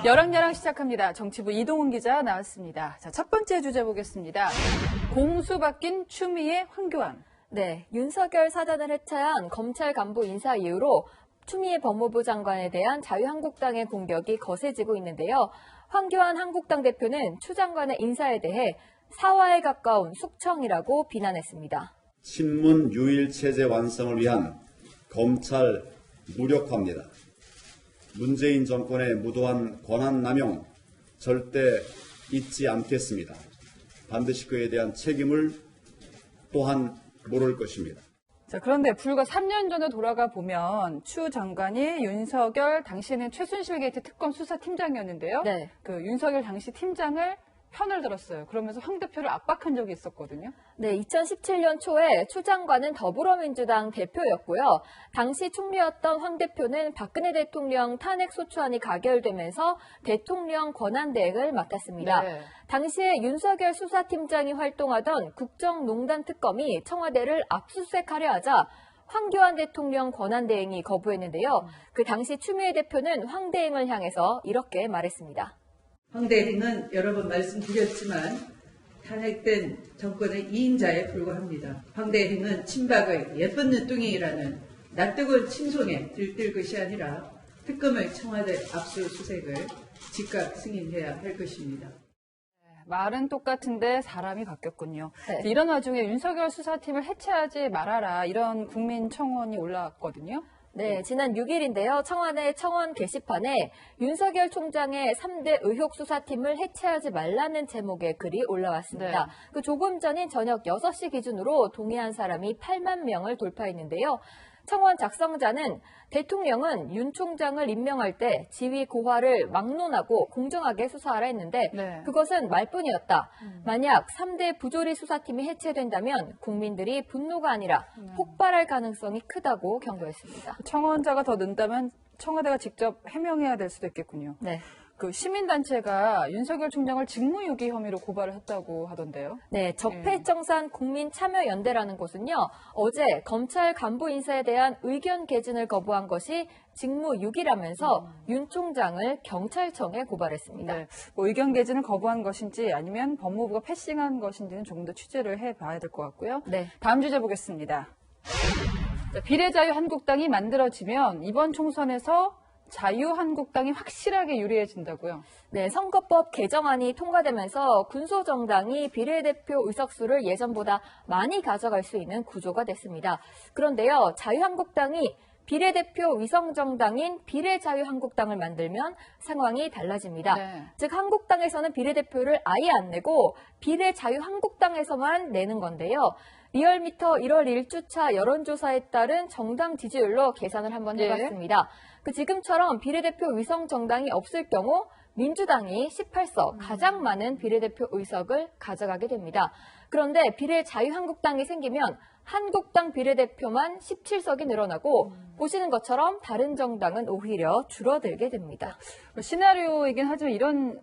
여랑여랑 시작합니다. 정치부 이동훈 기자 나왔습니다. 자, 첫 번째 주제 보겠습니다. 공수 바뀐 추미애 황교안. 네, 윤석열 사단을 해체한 검찰 간부 인사 이후로 추미애 법무부 장관에 대한 자유한국당의 공격이 거세지고 있는데요. 황교안 한국당 대표는 추 장관의 인사에 대해 사화에 가까운 숙청이라고 비난했습니다. 친문 유일 체제 완성을 위한 검찰 무력화입니다. 문재인 정권의 무도한 권한 남용 절대 잊지 않겠습니다. 반드시 그에 대한 책임을 또한 물을 것입니다. 자, 그런데 불과 3년 전에 돌아가 보면 추 장관이 윤석열 당시에는 최순실 게이트 특검 수사팀장이었는데요. 네. 그 윤석열 당시 팀장을 편을 들었어요. 그러면서 황 대표를 압박한 적이 있었거든요. 네, 2017년 초에 추 장관은 더불어민주당 대표였고요. 당시 총리였던 황 대표는 박근혜 대통령 탄핵 소추안이 가결되면서 대통령 권한대행을 맡았습니다. 네. 당시에 윤석열 수사팀장이 활동하던 국정농단 특검이 청와대를 압수수색하려 하자 황교안 대통령 권한대행이 거부했는데요. 그 당시 추미애 대표는 황 대행을 향해서 이렇게 말했습니다. 황 대행은 여러 번 말씀드렸지만 탄핵된 정권의 2인자에 불과합니다. 황 대행은 친박의 예쁜 눈뚱이라는 낯뜨거운 친송에 들뜰 것이 아니라 특검의 청와대 압수수색을 즉각 승인해야 할 것입니다. 말은 똑같은데 사람이 바뀌었군요. 네. 이런 와중에 윤석열 수사팀을 해체하지 말아라 이런 국민 청원이 올라왔거든요. 네, 지난 6일인데요. 청와대 청원 게시판에 윤석열 총장의 3대 의혹 수사팀을 해체하지 말라는 제목의 글이 올라왔습니다. 네. 그 조금 전인 저녁 6시 기준으로 동의한 사람이 8만 명을 돌파했는데요. 청원 작성자는 대통령은 윤 총장을 임명할 때 지위 고하를 막론하고 공정하게 수사하라 했는데 네. 그것은 말뿐이었다. 만약 3대 부조리 수사팀이 해체된다면 국민들이 분노가 아니라 폭발할 가능성이 크다고 경고했습니다. 청원자가 더 는다면 청와대가 직접 해명해야 될 수도 있겠군요. 네. 그 시민단체가 윤석열 총장을 직무유기 혐의로 고발을 했다고 하던데요. 네, 적폐청산 국민참여연대라는 곳은요, 어제 검찰 간부 인사에 대한 의견 개진을 거부한 것이 직무유기라면서 윤 총장을 경찰청에 고발했습니다. 네, 뭐 의견 개진을 거부한 것인지 아니면 법무부가 패싱한 것인지는 조금 더 취재를 해봐야 될 것 같고요. 네. 다음 주제 보겠습니다. 자, 비례자유한국당이 만들어지면 이번 총선에서 자유한국당이 확실하게 유리해진다고요? 네, 선거법 개정안이 통과되면서 군소정당이 비례대표 의석수를 예전보다 많이 가져갈 수 있는 구조가 됐습니다. 그런데요, 자유한국당이 비례대표 위성정당인 비례자유한국당을 만들면 상황이 달라집니다. 네. 즉 한국당에서는 비례대표를 아예 안 내고 비례자유한국당에서만 내는 건데요. 리얼미터 1월 1주차 여론조사에 따른 정당 지지율로 계산을 한번 해봤습니다. 그 지금처럼 비례대표 위성정당이 없을 경우 민주당이 18석, 가장 많은 비례대표 의석을 가져가게 됩니다. 그런데 비례자유한국당이 생기면 한국당 비례대표만 17석이 늘어나고 보시는 것처럼 다른 정당은 오히려 줄어들게 됩니다. 시나리오이긴 하지만 이런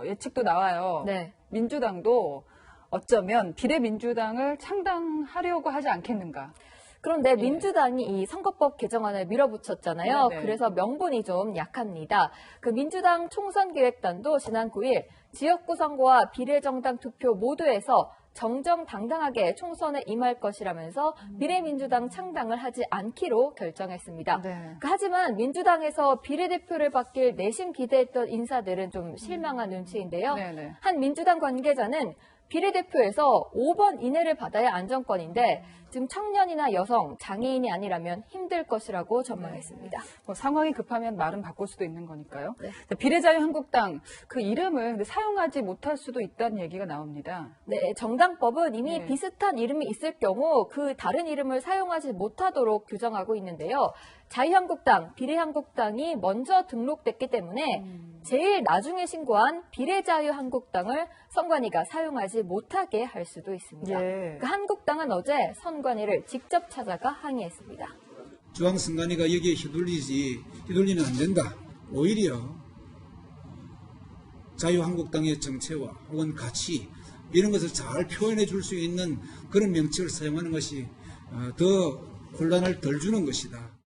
예측도 나와요. 네. 민주당도 어쩌면 비례민주당을 창당하려고 하지 않겠는가. 그런데 민주당이 이 선거법 개정안을 밀어붙였잖아요. 네네. 그래서 명분이 좀 약합니다. 그 민주당 총선기획단도 지난 9일 지역구 선거와 비례정당 투표 모두에서 정정당당하게 총선에 임할 것이라면서 비례민주당 창당을 하지 않기로 결정했습니다. 네. 하지만 민주당에서 비례대표를 맡길 내심 기대했던 인사들은 좀 실망한 눈치인데요. 네네. 한 민주당 관계자는 비례대표에서 5번 이내를 받아야 안정권인데 지금 청년이나 여성, 장애인이 아니라면 힘들 것이라고 전망했습니다. 상황이 급하면 말은 바꿀 수도 있는 거니까요. 네. 자, 비례자유한국당 그 이름을 근데 사용하지 못할 수도 있다는 얘기가 나옵니다. 네, 정당법은 이미 네. 비슷한 이름이 있을 경우 그 다른 이름을 사용하지 못하도록 규정하고 있는데요. 자유한국당, 비례한국당이 먼저 등록됐기 때문에 제일 나중에 신고한 비례자유한국당을 선관위가 사용하지 못하게 할 수도 있습니다. 예. 그 한국당은 어제 선관위를 직접 찾아가 항의했습니다. 중앙선관위가 여기에 휘둘리면 안 된다. 오히려 자유한국당의 정체와 혹은 가치 이런 것을 잘 표현해 줄 수 있는 그런 명칭을 사용하는 것이 더 혼란을 덜 주는 것이다.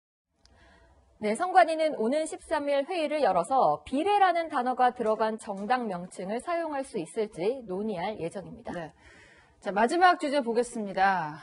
네, 선관위는 오는 13일 회의를 열어서 비례라는 단어가 들어간 정당 명칭을 사용할 수 있을지 논의할 예정입니다. 네. 자, 마지막 주제 보겠습니다.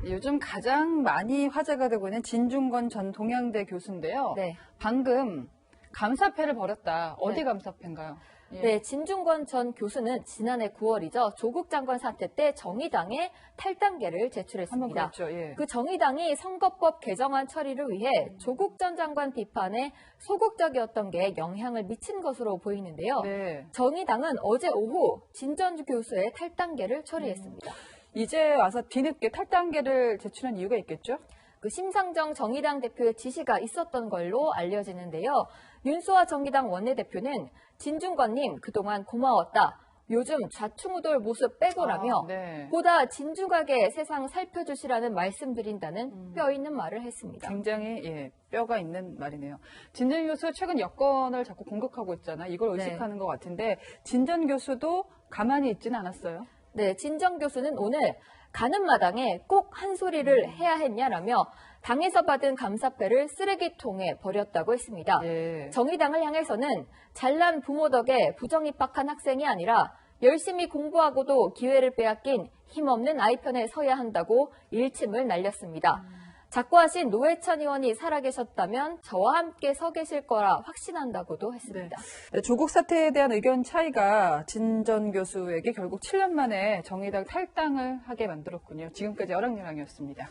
요즘 가장 많이 화제가 되고 있는 진중권 전 동양대 교수인데요. 네. 방금 감사패를 벌였다. 어디 네. 감사패인가요? 예. 네, 진중권 전 교수는 지난해 9월이죠. 조국 장관 사태 때 정의당에 탈당계를 한번 제출했습니다. 그랬죠. 예. 그 정의당이 선거법 개정안 처리를 위해 조국 전 장관 비판에 소극적이었던 게 영향을 미친 것으로 보이는데요. 네. 정의당은 어제 오후 진 전 교수의 탈당계를 처리했습니다. 이제 와서 뒤늦게 탈당계를 제출한 이유가 있겠죠? 그 심상정 정의당 대표의 지시가 있었던 걸로 알려지는데요. 윤수아 정의당 원내대표는 진중권님 그동안 고마웠다. 요즘 좌충우돌 모습 빼고라며 아, 네. 보다 진중하게 세상 살펴주시라는 말씀드린다는 뼈 있는 말을 했습니다. 굉장히 예, 뼈가 있는 말이네요. 진 전 교수 최근 여권을 자꾸 공격하고 있잖아요. 이걸 네. 의식하는 것 같은데 진 전 교수도 가만히 있지는 않았어요. 네, 진 전 교수는 오늘 가는 마당에 꼭 한 소리를 해야 했냐라며 당에서 받은 감사패를 쓰레기통에 버렸다고 했습니다. 예. 정의당을 향해서는 잘난 부모 덕에 부정입학한 학생이 아니라 열심히 공부하고도 기회를 빼앗긴 힘없는 아이 편에 서야 한다고 일침을 날렸습니다. 작고하신 노회찬 의원이 살아계셨다면 저와 함께 서 계실 거라 확신한다고도 했습니다. 네, 조국 사태에 대한 의견 차이가 진 전 교수에게 결국 7년 만에 정의당 탈당을 하게 만들었군요. 지금까지 어랑여랑이었습니다.